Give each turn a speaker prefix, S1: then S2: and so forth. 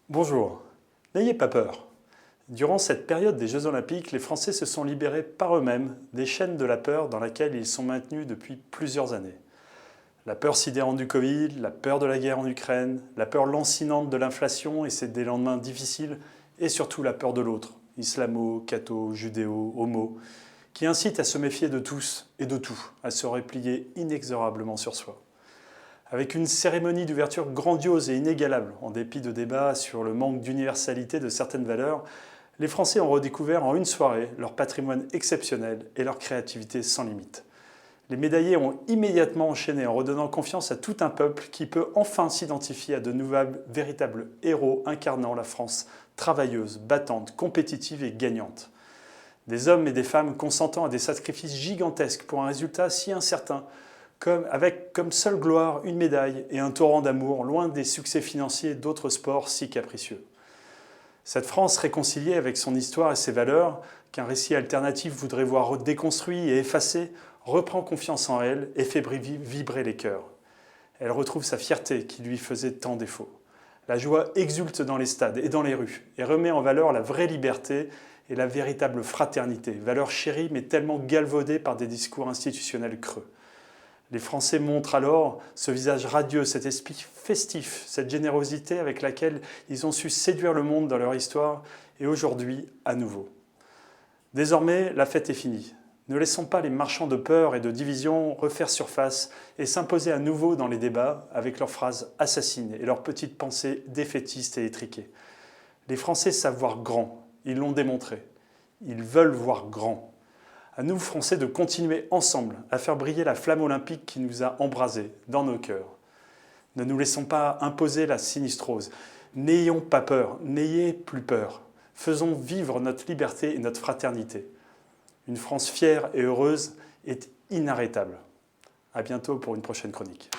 S1: Bonjour, n'ayez pas peur. Durant cette période des Jeux Olympiques, les Français se sont libérés par eux-mêmes des chaînes de la peur dans laquelle ils sont maintenus depuis plusieurs années. La peur sidérante du Covid, la peur de la guerre en Ukraine, la peur lancinante de l'inflation et des lendemains difficiles, et surtout la peur de l'autre, islamo, catho, judéo, homo, qui incite à se méfier de tous et de tout, à se replier inexorablement sur soi. Avec une cérémonie d'ouverture grandiose et inégalable, en dépit de débats sur le manque d'universalité de certaines valeurs, les Français ont redécouvert en une soirée leur patrimoine exceptionnel et leur créativité sans limite. Les médaillés ont immédiatement enchaîné en redonnant confiance à tout un peuple qui peut enfin s'identifier à de nouveaux véritables héros incarnant la France travailleuse, battante, compétitive et gagnante. Des hommes et des femmes consentant à des sacrifices gigantesques pour un résultat si incertain, avec comme seule gloire une médaille et un torrent d'amour, loin des succès financiers d'autres sports si capricieux. Cette France réconciliée avec son histoire et ses valeurs, qu'un récit alternatif voudrait voir déconstruit et effacé, reprend confiance en elle et fait vibrer les cœurs. Elle retrouve sa fierté qui lui faisait tant défaut. La joie exulte dans les stades et dans les rues et remet en valeur la vraie liberté et la véritable fraternité, valeur chérie mais tellement galvaudée par des discours institutionnels creux. Les Français montrent alors ce visage radieux, cet esprit festif, cette générosité avec laquelle ils ont su séduire le monde dans leur histoire et aujourd'hui à nouveau. Désormais, la fête est finie. Ne laissons pas les marchands de peur et de division refaire surface et s'imposer à nouveau dans les débats avec leurs phrases assassines et leurs petites pensées défaitistes et étriquées. Les Français savent voir grand, ils l'ont démontré. Ils veulent voir grand. À nous, Français, de continuer ensemble à faire briller la flamme olympique qui nous a embrasés dans nos cœurs. Ne nous laissons pas imposer la sinistrose. N'ayons pas peur, n'ayez plus peur. Faisons vivre notre liberté et notre fraternité. Une France fière et heureuse est inarrêtable. À bientôt pour une prochaine chronique.